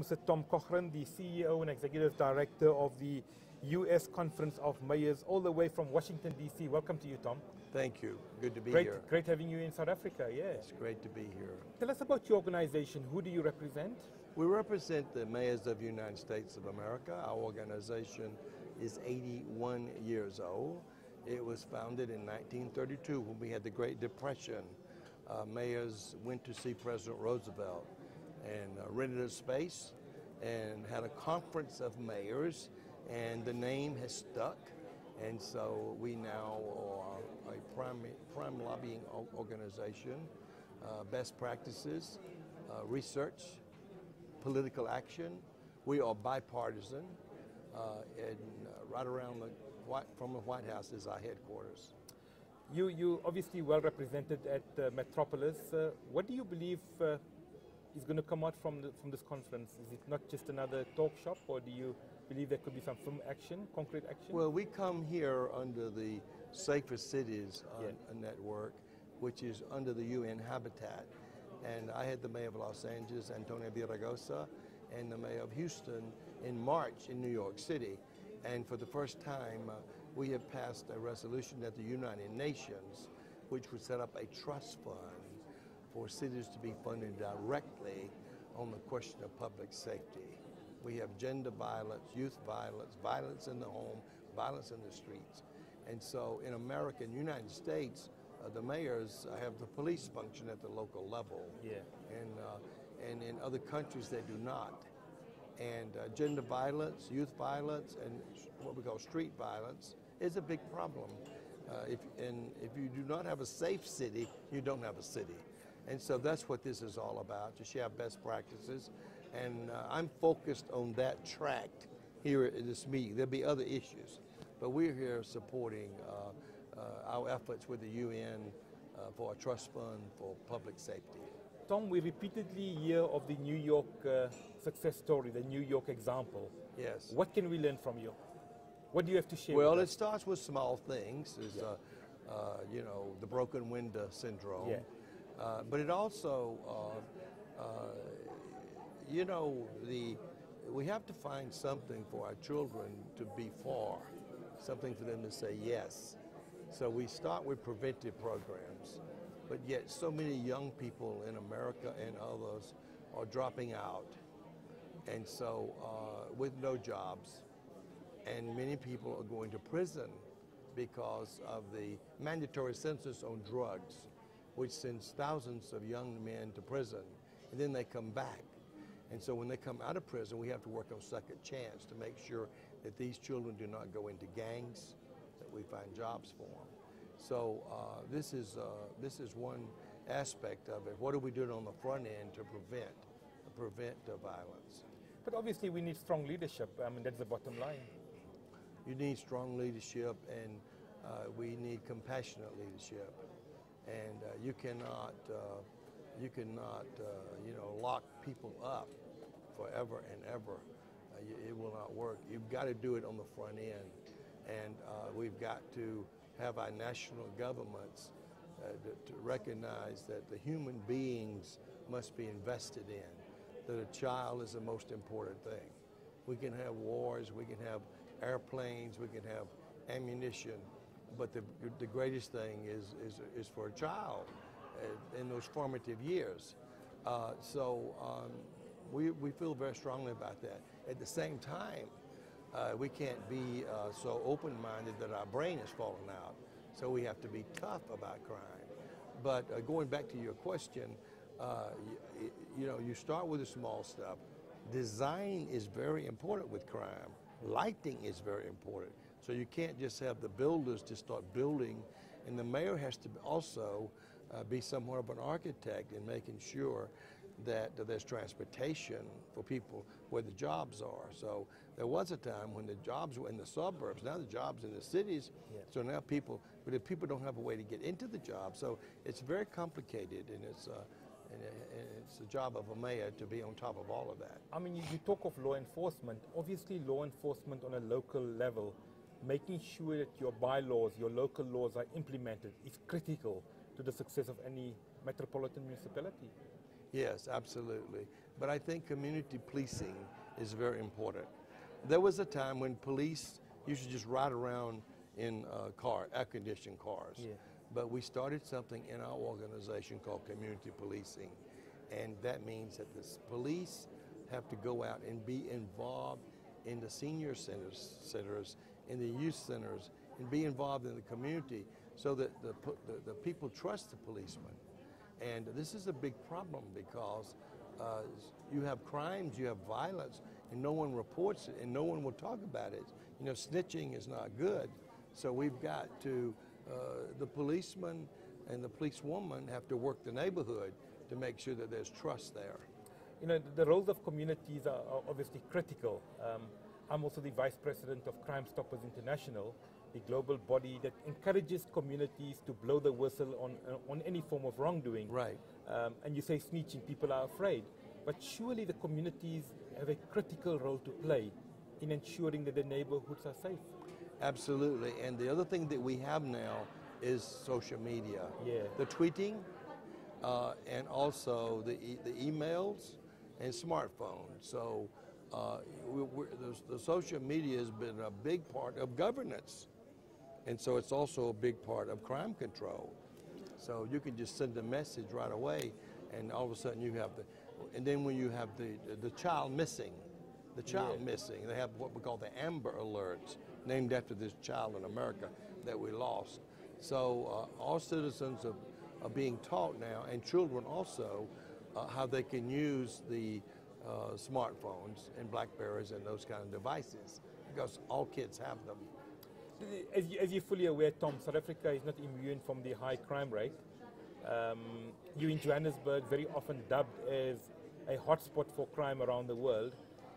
Mr. Tom Cochran, the CEO and Executive Director of the U.S. Conference of Mayors, all the way from Washington, D.C. Welcome to you, Tom. Thank you. Good to be Great, here. Great having you in South Africa, yeah. It's great to be here. Tell us about your organization. Who do you represent? We represent the mayors of the United States of America. Our organization is 81 years old. It was founded in 1932 when we had the Great Depression. Mayors went to see President Roosevelt and rented a space and had a conference of mayors, and the name has stuck. And so we now are a prime lobbying organization, best practices, research, political action. We are bipartisan, and right around from the White House is our headquarters. You obviously well represented at Metropolis. What do you believe is going to come out from this conference? Is it not just another talk shop, or do you believe there could be some firm action, concrete action? Well, we come here under the Safer Cities network, which is under the UN Habitat. And I had the mayor of Los Angeles, Antonio Villaraigosa, and the mayor of Houston in March in New York City. And for the first time, we have passed a resolution at the United Nations, which would set up a trust fund for cities to be funded directly on the question of public safety. We have gender violence, youth violence, violence in the home, violence in the streets. And so in America, in the United States, the mayors have the police function at the local level. Yeah. And in other countries, they do not. And gender violence, youth violence, and what we call street violence is a big problem. If you do not have a safe city, you don't have a city. And so that's what this is all about, to share best practices. And I'm focused on that track here at this meeting. There'll be other issues, but we're here supporting our efforts with the UN for a trust fund for public safety. Tom, we repeatedly hear of the New York success story, the New York example. Yes. What can we learn from you? What do you have to share? Well, it starts with small things, you know, the broken window syndrome. Yeah. But it also, you know, we have to find something for our children to be for, something for them to say yes. So we start with preventive programs, but yet so many young people in America and others are dropping out, and so with no jobs, and many people are going to prison because of the mandatory census on drugs, which sends thousands of young men to prison, and then they come back. And so when they come out of prison, we have to work on second chance to make sure that these children do not go into gangs, that we find jobs for them. So this is one aspect of it. What are we doing on the front end to prevent violence? But obviously we need strong leadership. I mean, that's the bottom line. You need strong leadership, and we need compassionate leadership. And you cannot, you know, lock people up forever and ever. It will not work. You've got to do it on the front end, and we've got to have our national governments to recognize that the human beings must be invested in. That a child is the most important thing. We can have wars, we can have airplanes, we can have ammunition, but the greatest thing is for a child in those formative years. We feel very strongly about that. At the same time, we can't be so open-minded that our brain is falling out. So we have to be tough about crime. But going back to your question, you know, you start with the small stuff. Design is very important with crime. Lighting is very important. So you can't just have the builders just start building, and the mayor has to also be somewhat of an architect in making sure that there's transportation for people where the jobs are. So there was a time when the jobs were in the suburbs, now the jobs in the cities. Yes. So now people, but if people don't have a way to get into the job, so it's very complicated, and it's the job of a mayor to be on top of all of that. I mean, you talk of law enforcement. Obviously, law enforcement on a local level, making sure that your bylaws, your local laws are implemented is critical to the success of any metropolitan municipality. Yes, absolutely. but I think community policing is very important. There was a time when police used to just ride around in air-conditioned cars. Yeah. But we started something in our organization called community policing. And that means that the police have to go out and be involved in the senior centers, in the youth centers, and be involved in the community so that the people trust the policemen. And this is a big problem because you have crimes, you have violence, and no one reports it, and no one will talk about it. You know, snitching is not good. So we've got to, the policeman and the policewoman have to work the neighborhood to make sure that there's trust there. You know, the roles of communities are obviously critical. I'm also the Vice President of Crime Stoppers International, the global body that encourages communities to blow the whistle on any form of wrongdoing. Right. And you say snitching, people are afraid. But surely the communities have a critical role to play in ensuring that the neighborhoods are safe. Absolutely. And the other thing that we have now is social media. Yeah. The tweeting and also the emails and smartphones. So the social media has been a big part of governance. And so it's also a big part of crime control. So you can just send a message right away, and all of a sudden you have and then when you have the child missing, missing, they have what we call the Amber Alerts, named after this child in America that we lost. So all citizens are being taught now, and children also, how they can use the smartphones and Blackberries and those kind of devices, because all kids have them. As you're fully aware, Tom, South Africa is not immune from the high crime rate. You in Johannesburg, very often dubbed as a hotspot for crime around the world.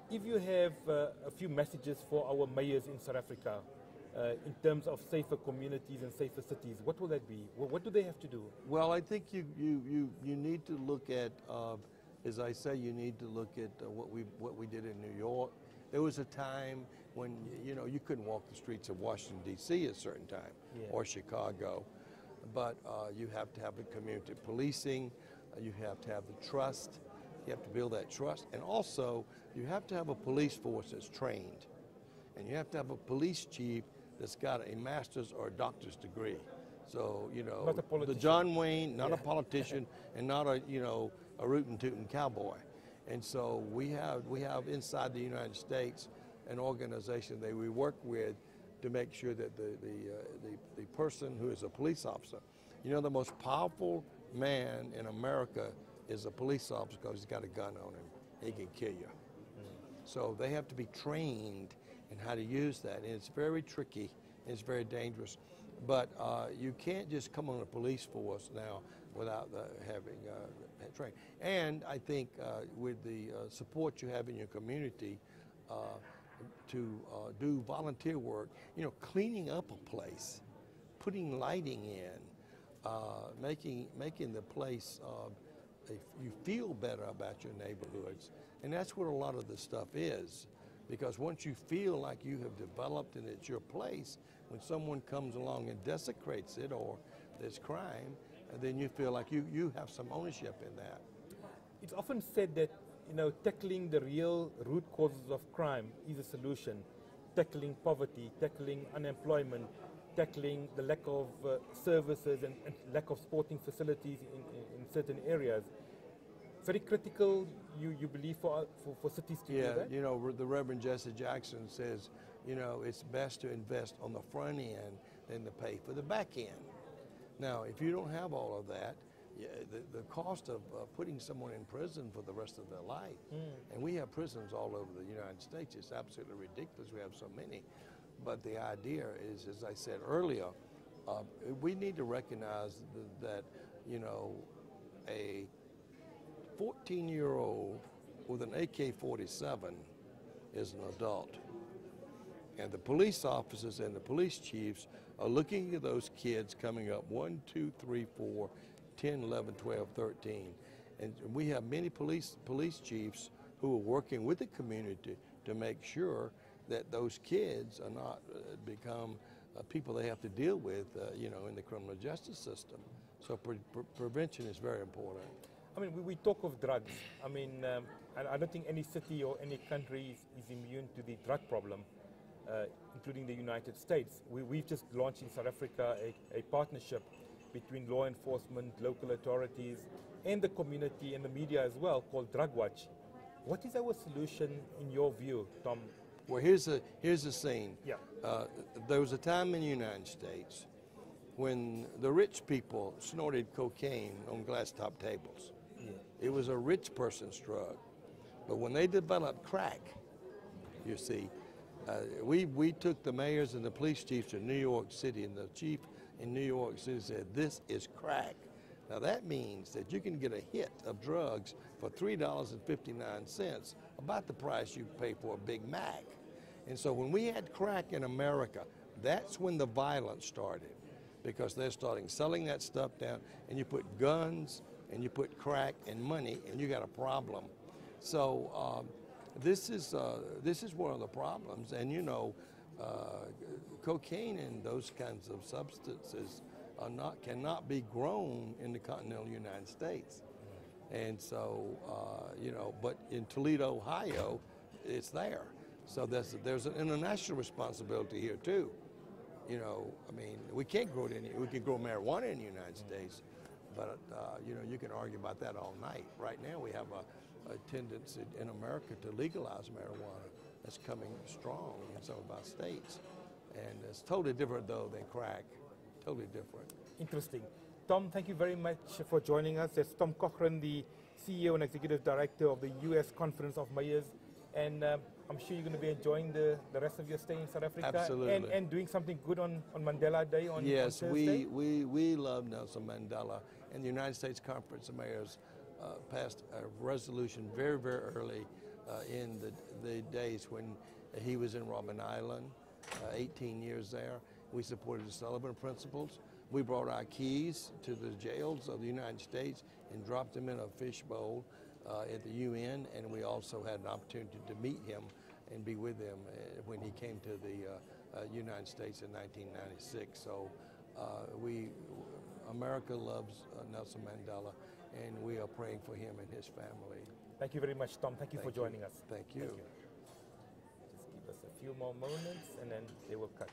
If you have a few messages for our mayors in South Africa in terms of safer communities and safer cities, what will that be? What do they have to do? Well, I think you need to look at, as I say, you need to look at what we did in New York. There was a time when you couldn't walk the streets of Washington D.C. at a certain time, or Chicago, but you have to have the community policing. You have to have the trust. You have to build that trust, and also you have to have a police force that's trained, and you have to have a police chief that's got a master's or a doctor's degree. So not a politician. The John Wayne, not a politician, and not a rootin' tootin' cowboy. And so we have inside the United States an organization that we work with to make sure that the person who is a police officer, the most powerful man in America is a police officer because he's got a gun on him. He can kill you. So they have to be trained in how to use that, and it's very tricky, and it's very dangerous. But you can't just come on a police force now without having training. And I think with the support you have in your community to do volunteer work, cleaning up a place, putting lighting in, making the place you feel better about your neighborhoods. And that's what a lot of this stuff is. Because once you feel like you have developed and it's your place, when someone comes along and desecrates it or there's crime, then you feel like you have some ownership in that. It's often said that tackling the real root causes of crime is a solution. Tackling poverty, tackling unemployment, tackling the lack of services and lack of sporting facilities in certain areas. Very critical, you believe, for cities to do that? The Reverend Jesse Jackson says, it's best to invest on the front end than to pay for the back end. Now, if you don't have all of that, the cost of putting someone in prison for the rest of their life, and we have prisons all over the United States, it's absolutely ridiculous. We have so many. But the idea is, as I said earlier, we need to recognize that, a 14-year-old with an AK-47 is an adult. And the police officers and the police chiefs are looking at those kids coming up 1, 2, 3, 4, 10, 11, 12, 13. And we have many police chiefs who are working with the community to make sure that those kids are not become people they have to deal with, in the criminal justice system. So prevention is very important. I mean, we talk of drugs. I mean, and I don't think any city or any country is immune to the drug problem, including the United States. We've just launched in South Africa a partnership between law enforcement, local authorities, and the community and the media as well, called Drug Watch. What is our solution in your view, Tom? Well, here's the scene. Yeah. There was a time in the United States when the rich people snorted cocaine on glass-top tables. Yeah. It was a rich person's drug. But when they developed crack, you see, we took the mayors and the police chiefs to New York City, and the chief in New York City said, "This is crack." Now that means that you can get a hit of drugs for $3.59, about the price you pay for a Big Mac. And so when we had crack in America, that's when the violence started, because they're starting selling that stuff down, and you put guns and you put crack and money, and you got a problem. So this is one of the problems, and you know, cocaine and those kinds of substances cannot be grown in the continental United States. And so, you know, but in Toledo, Ohio, it's there. So there's an international responsibility here too. You know, I mean, we can't grow it we can grow marijuana in the United States, but you know, you can argue about that all night. Right now, we have a tendency in America to legalize marijuana that's coming strong in some of our states, and it's totally different though than crack. Totally different. Interesting. Tom, thank you very much for joining us. It's Tom Cochran, the CEO and Executive Director of the U.S. Conference of Mayors. And I'm sure you're going to be enjoying the rest of your stay in South Africa. Absolutely. And doing something good on Mandela Day on Yes, on Thursday. we love Nelson Mandela. And the United States Conference of Mayors passed a resolution very, very early in the days when he was in Robben Island, 18 years there. We supported the Sullivan Principles. We brought our keys to the jails of the United States and dropped them in a fishbowl at the UN, and we also had an opportunity to meet him and be with him when he came to the United States in 1996. So America loves Nelson Mandela, and we are praying for him and his family. Thank you very much, Tom. Thank you for joining us. Thank you. Just give us a few more moments, and then they will cut.